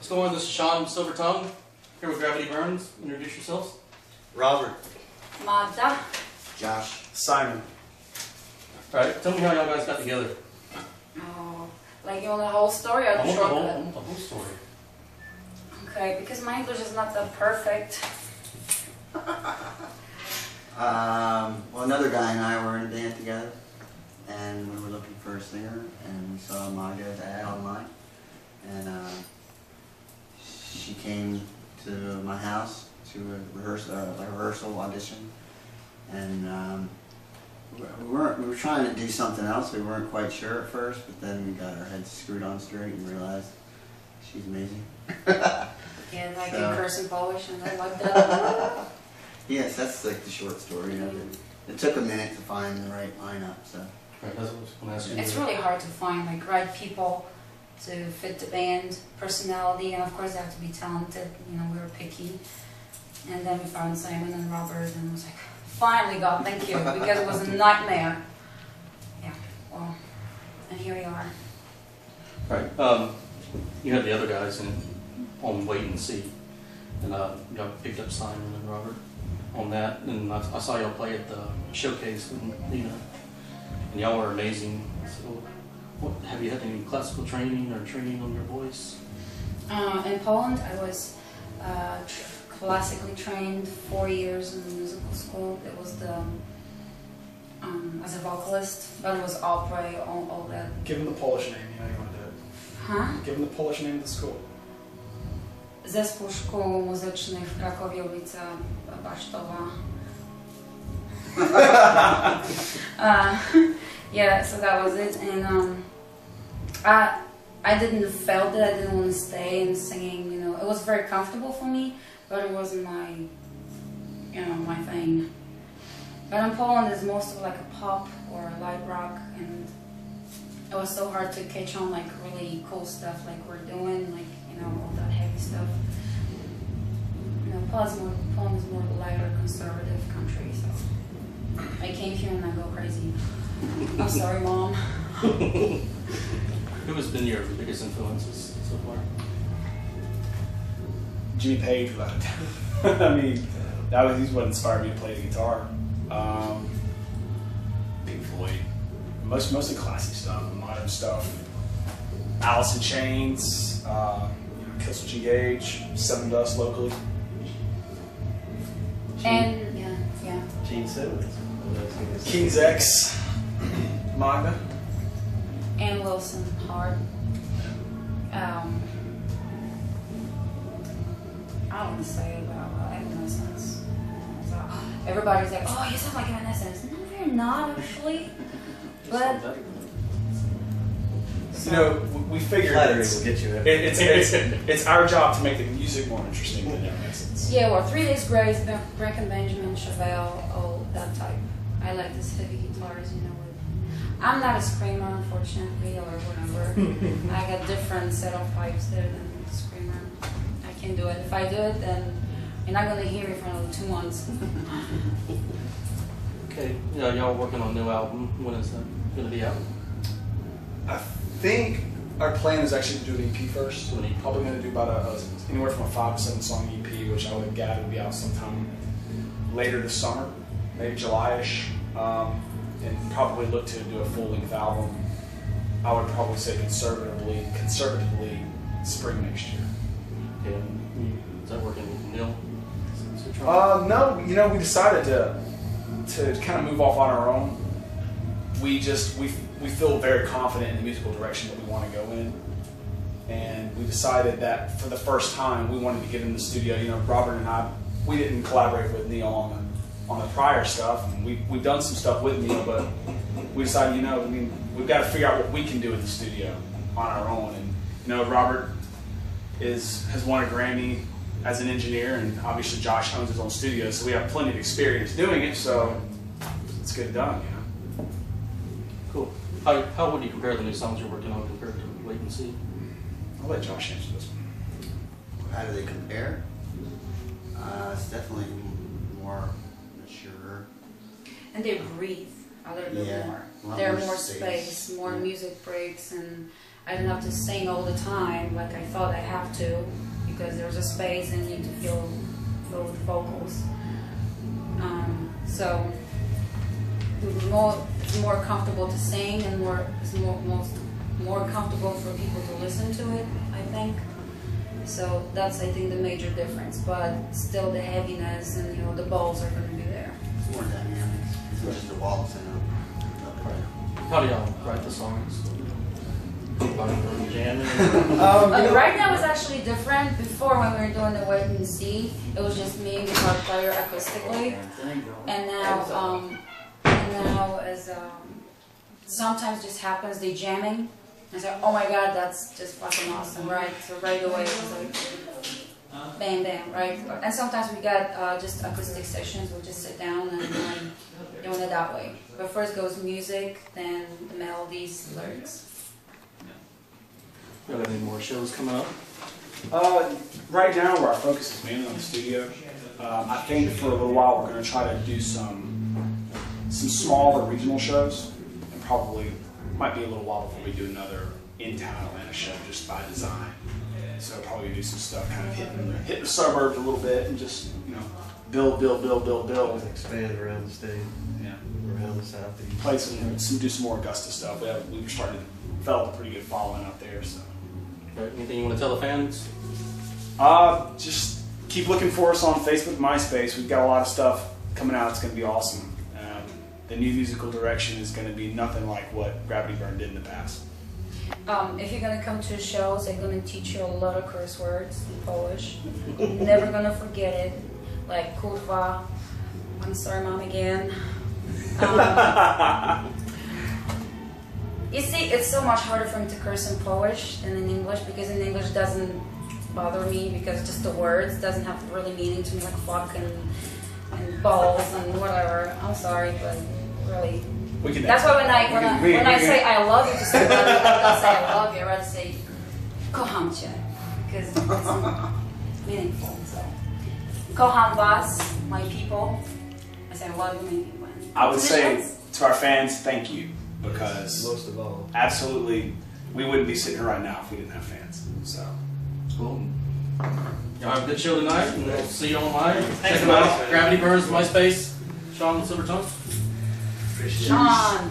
What's going on? This is Sean Silvertongue here with Gravity Burns. Introduce yourselves. Robert. Magda. Josh. Simon. Alright, tell me how y'all guys got together. Oh, like you want the whole story or the shortcut? I want the whole story. Okay, because my English is not that perfect. Well, another guy and I were in a band together, and we were looking for a singer, and we saw Magda's ad online, and she came to my house to a rehearsal audition, and we were trying to do something else. We weren't quite sure at first, but then we got our heads screwed on straight and realized she's amazing. Yeah, I can curse in Polish, and I like that. Yes, that's like the short story. It took a minute to find the right lineup. So. Right, that's what I was going to ask you. It's really hard to find like right people to fit the band personality, and of course they have to be talented. You know, we were picky, and then we found Simon and Robert, and it was like, finally, God, thank you, because it was a nightmare. Yeah, well, and here we are. Right, you had the other guys on Wait and See, and y'all picked up Simon and Robert on that, and I saw y'all play at the showcase with Nina, and y'all were amazing. So, have you had any classical training or training on your voice? In Poland, I was classically trained 4 years in musical school. It was the as a vocalist, but it was opera, all that. Give him the Polish name, you know you want to do it. Huh? Give him the Polish name of the school. Zespół Szkół Muzycznych w Krakowie, ulica Basztowa. Yeah, so that was it, and I didn't felt it. I didn't want to stay in singing. You know, it was very comfortable for me, but it wasn't my, you know, my thing. But in Poland, it's mostly like a pop or a light rock, and it was so hard to catch on like really cool stuff like we're doing, like, you know, all that heavy stuff. You know, Poland is more lighter, conservative country, so I came here and I go crazy. I'm sorry, Mom. Who has been your biggest influences so far? Jimmy Page, without a doubt. I mean, he's what inspired me to play the guitar. Pink Floyd, mostly classic stuff, modern stuff. Alice in Chains, Killswitch Engage, Seven Dust locally. And yeah. Gene Simmons. King's X, Magda. And Wilson hard. I don't want to say it, but Evanescence. So everybody's like, "Oh, you sound like Evanescence." No, they're not actually. But you know, we figured it's our job to make the music more interesting than Evanescence. Yeah, well, 3 Days Grace, Brecken Benjamin, Chevelle, all that type. I like this heavy guitars, you know. I'm not a screamer, unfortunately, or whatever. I got different set of pipes there than a screamer. I can do it. If I do it, then you're not going to hear it for another 2 months. Okay, yeah, y'all working on a new album. When is that going to be out? I think our plan is actually to do an EP first. An EP. Probably going to do about anywhere from a 5 to 7 song EP, which I would gather will be out sometime later this summer, maybe July-ish. And probably look to do a full-length album. I would probably say conservatively, spring next year. Okay, is that working with Neil? No, you know, we decided to kind of move off on our own. We feel very confident in the musical direction that we want to go in, and we decided that for the first time we wanted to get in the studio. You know, Robert and I, we didn't collaborate with Neil on the prior stuff, and we've done some stuff with Neil, but we decided, you know, I mean, we've got to figure out what we can do in the studio on our own. And you know, Robert has won a Grammy as an engineer, and obviously Josh owns his own studio, so we have plenty of experience doing it. So let's get it done, you know. Cool. How would you compare the new songs you're working on compared to Wait and See? I'll let Josh answer this one. How do they compare? It's definitely more mature. And they breathe a little bit more. There are more space, more music breaks, and I didn't have to sing all the time like I thought I have to, because there's a space and you need to fill with vocals. So it's more comfortable to sing, and it's more comfortable for people to listen to it, I think. So that's, I think, the major difference. But still, the heaviness and the balls are going to be there. It's more dynamic. It's just the walls, How do y'all write the songs? Jamming? Right now it's actually different. Before, when we were doing the wait and see, it was just me and the guitar player acoustically. And now as sometimes just happens, they jamming. I say, oh my god, that's just fucking awesome, right? So right away it was like, bam, bam, right? And sometimes we got just acoustic sessions. We'll just sit down and doing it that way. But first goes music, then the melodies, lyrics. You got any more shows coming up? Right now, where our focus is mainly on the studio, I think for a little while we're going to try to do some smaller regional shows, and probably might be a little while before we do another in-town Atlanta show just by design. So probably do some stuff kind of hit the suburbs a little bit and just build. Expand around the state. Yeah. Around the southeast. Play do some more Augusta stuff. We were starting to develop a pretty good following up there. So. Right. Anything you want to tell the fans? Just keep looking for us on Facebook, MySpace. We've got a lot of stuff coming out. It's going to be awesome. The new musical direction is going to be nothing like what Gravity Burn did in the past. If you're going to come to shows, I'm going to teach you a lot of curse words in Polish. Never going to forget it. Like kurwa, I'm sorry mom again. You see, it's so much harder for me to curse in Polish than in English, because in English it doesn't bother me, because just the words doesn't have really meaning to me, like fuck and balls and whatever. I'm sorry, but really. That's why when I say I love you to somebody, I don't say I love you. I rather say kocham cię, because it's meaningful. So kocham was, my people. I say I love you, my people. I would say to our fans, thank you, because Most of all. absolutely, we wouldn't be sitting here right now if we didn't have fans. So Cool. Y'all have a good show tonight, and we'll see you online. Check them out. Gravity Burns, MySpace. Sean Silvertongue. Sean.